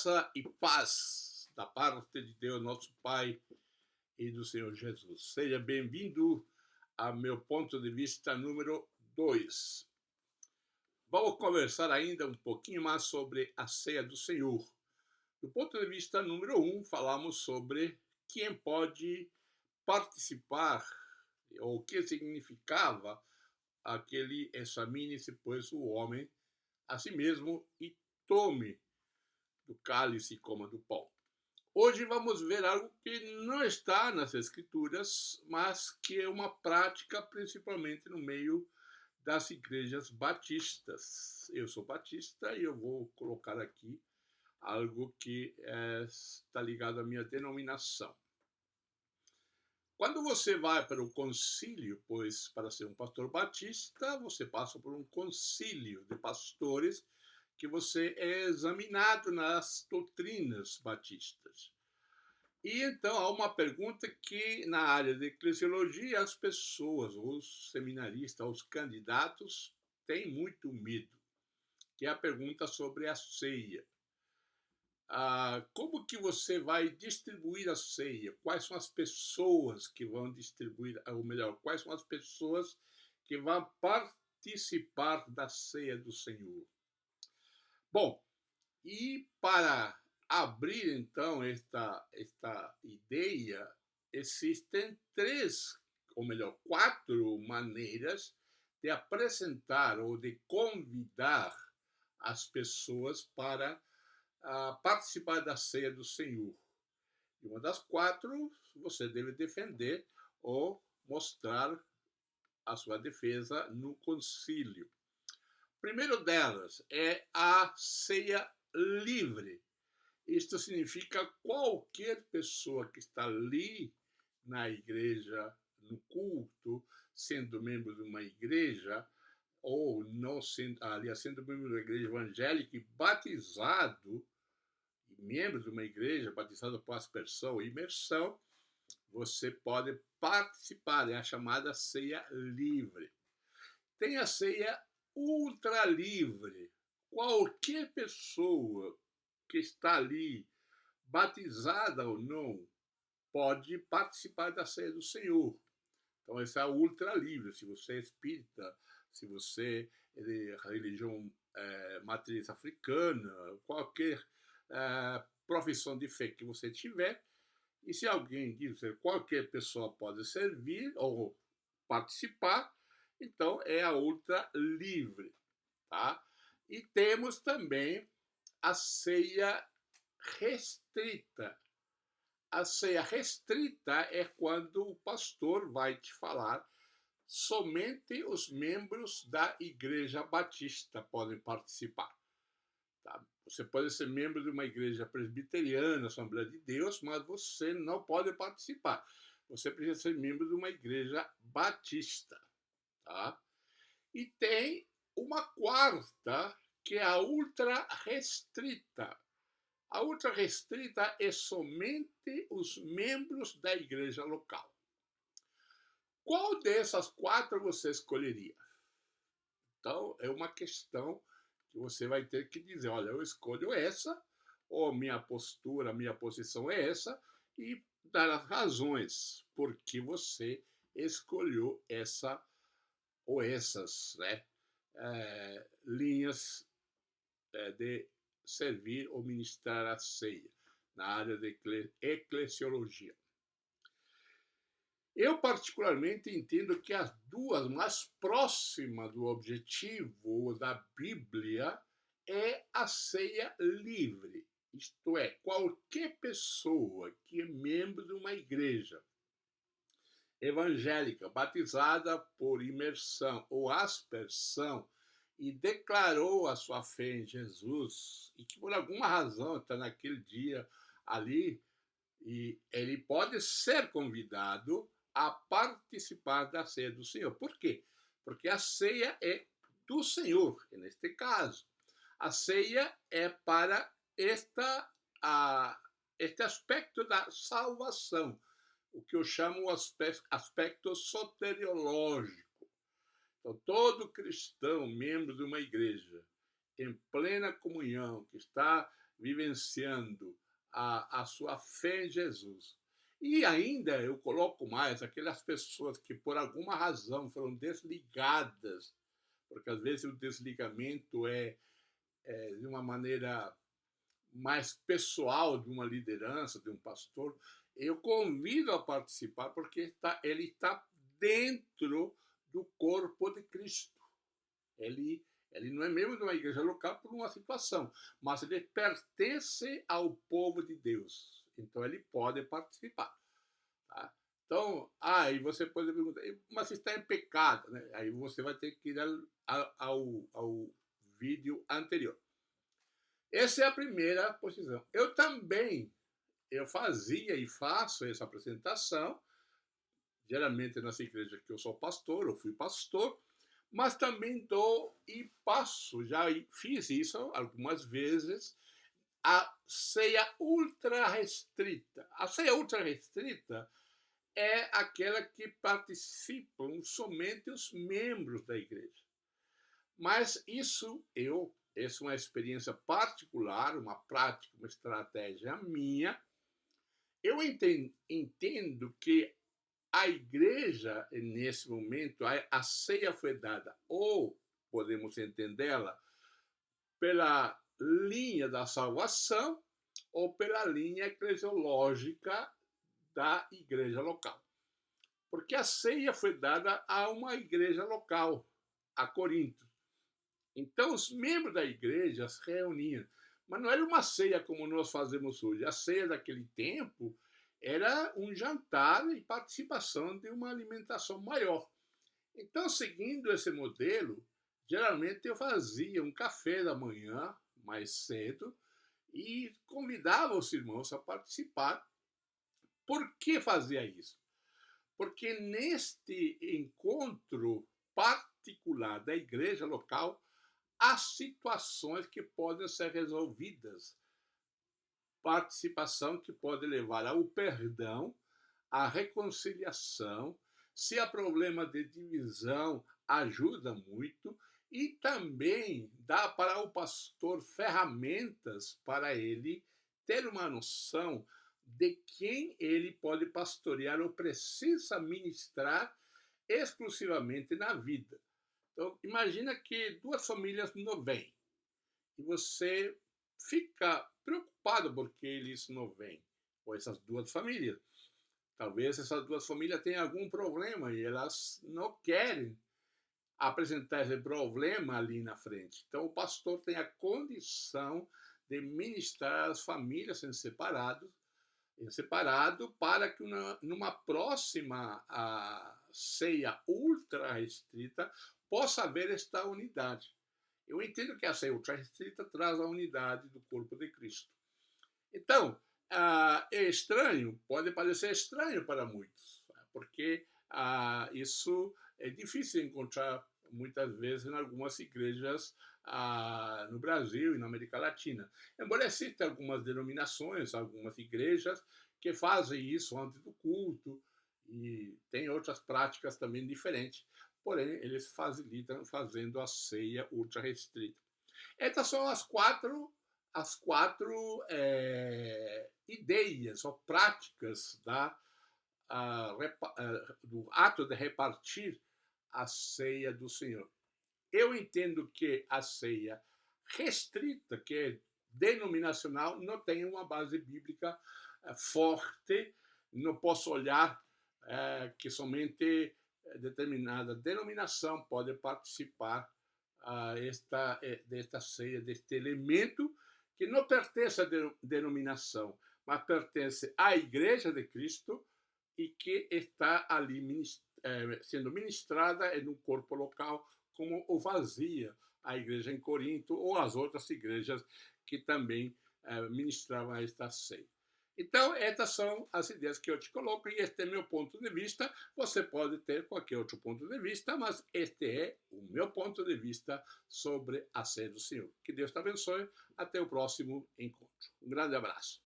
Graça e paz da parte de Deus, nosso Pai, e do Senhor Jesus. Seja bem-vindo ao meu ponto de vista número 2. Vamos conversar ainda um pouquinho mais sobre a ceia do Senhor. Do ponto de vista número 1, falamos sobre quem pode participar, ou o que significava aquele examine-se, pois, o homem a si mesmo e tome do cálice e coma do pão. Hoje vamos ver algo que não está nas Escrituras, mas que é uma prática principalmente no meio das igrejas batistas. Eu sou batista e eu vou colocar aqui algo que está ligado à minha denominação. Quando você vai para o concílio, pois para ser um pastor batista, você passa por um concílio de pastores que você é examinado nas doutrinas batistas. E então há uma pergunta que na área de eclesiologia as pessoas, os seminaristas, os candidatos têm muito medo, que é a pergunta sobre a ceia. Como que você vai distribuir a ceia? Quais são as pessoas que vão distribuir, ou melhor, quais são as pessoas que vão participar da ceia do Senhor? Bom, e para abrir então esta ideia, existem quatro maneiras de apresentar ou de convidar as pessoas para participar da ceia do Senhor. E uma das quatro você deve defender ou mostrar a sua defesa no concílio. Primeiro delas é a ceia livre. Isto significa qualquer pessoa que está ali na igreja, no culto, sendo membro de uma igreja, ou não sendo, aliás, sendo membro da igreja evangélica e batizado, membro de uma igreja, batizado por aspersão ou imersão, você pode participar, é a chamada ceia livre. Tem a ceia ultra livre. Qualquer pessoa que está ali, batizada ou não, pode participar da ceia do Senhor. Então, essa é a ultra livre. Se você é espírita, se você é de religião matriz africana, qualquer profissão de fé que você tiver, e se alguém dizer qualquer pessoa pode servir ou participar, então é a ultra livre, tá? E temos também a ceia restrita. A ceia restrita é quando o pastor vai te falar somente os membros da igreja batista podem participar. Tá? Você pode ser membro de uma igreja presbiteriana, Assembleia de Deus, mas você não pode participar. Você precisa ser membro de uma igreja batista. Tá? E tem uma quarta, que é a ultra restrita. A ultra restrita é somente os membros da igreja local. Qual dessas quatro você escolheria? Então, é uma questão que você vai ter que dizer, olha, eu escolho essa, ou minha postura, minha posição é essa, e dar as razões por que você escolheu essa ou essas, né, linhas de servir ou ministrar a ceia na área de eclesiologia. Eu, particularmente, entendo que as duas mais próximas do objetivo da Bíblia é a ceia livre. Isto é, qualquer pessoa que é membro de uma igreja evangélica, batizada por imersão ou aspersão, e declarou a sua fé em Jesus, e que por alguma razão está naquele dia ali, e ele pode ser convidado a participar da ceia do Senhor. Por quê? Porque a ceia é do Senhor, neste caso. A ceia é para este aspecto da salvação, o que eu chamo o aspecto soteriológico. Então, todo cristão, membro de uma igreja, em plena comunhão, que está vivenciando a sua fé em Jesus. E ainda eu coloco mais aquelas pessoas que por alguma razão foram desligadas, porque às vezes o desligamento é de uma maneira mais pessoal de uma liderança, de um pastor, eu convido a participar porque ele está dentro do corpo de Cristo. Ele não é membro de uma igreja local por uma situação, mas ele pertence ao povo de Deus. Então ele pode participar. Tá? Então, aí você pode perguntar, mas está em pecado, né? Aí você vai ter que ir ao vídeo anterior. Essa é a primeira posição. Eu fazia e faço essa apresentação, geralmente nas igrejas que eu sou pastor, eu fui pastor, mas também dou e passo, já fiz isso algumas vezes, a ceia ultra restrita. A ceia ultra restrita é aquela que participam somente os membros da igreja. Mas essa é uma experiência particular, uma prática, uma estratégia minha. Eu entendo que a igreja, nesse momento, a ceia foi dada, ou podemos entendê-la, pela linha da salvação ou pela linha eclesiológica da igreja local. Porque a ceia foi dada a uma igreja local, a Corinto. Então, os membros da igreja se reuniam. Mas não era uma ceia como nós fazemos hoje. A ceia daquele tempo era um jantar e participação de uma alimentação maior. Então, seguindo esse modelo, geralmente eu fazia um café da manhã, mais cedo, e convidava os irmãos a participar. Por que fazia isso? Porque neste encontro particular da igreja local, há situações que podem ser resolvidas. Participação que pode levar ao perdão, à reconciliação. Se há problema de divisão, ajuda muito. E também dá para o pastor ferramentas para ele ter uma noção de quem ele pode pastorear ou precisa ministrar exclusivamente na vida. Então, imagina que duas famílias não vêm e você fica preocupado porque eles não vêm, ou essas duas famílias. Talvez essas duas famílias tenham algum problema e elas não querem apresentar esse problema ali na frente. Então, o pastor tem a condição de ministrar as famílias em separado para que numa próxima ceia ultra restrita possa haver esta unidade. Eu entendo que a ceia ultra restrita traz a unidade do corpo de Cristo. Então, é estranho, pode parecer estranho para muitos, porque isso é difícil encontrar muitas vezes em algumas igrejas no Brasil e na América Latina. Embora existam algumas denominações, algumas igrejas que fazem isso antes do culto e tem outras práticas também diferentes, porém eles facilitam fazendo a ceia ultra restrita. Essas são as quatro ideias ou práticas do ato de repartir a ceia do Senhor. Eu entendo que a ceia restrita, que é denominacional, não tem uma base bíblica forte. Não posso olhar que somente determinada denominação pode participar desta ceia, deste elemento que não pertence à denominação, mas pertence à Igreja de Cristo e que está ali sendo ministrada em um corpo local, como o fazia a igreja em Corinto ou as outras igrejas que também ministravam esta ceia. Então, essas são as ideias que eu te coloco e este é meu ponto de vista. Você pode ter qualquer outro ponto de vista, mas este é o meu ponto de vista sobre a ceia do Senhor. Que Deus te abençoe. Até o próximo encontro. Um grande abraço.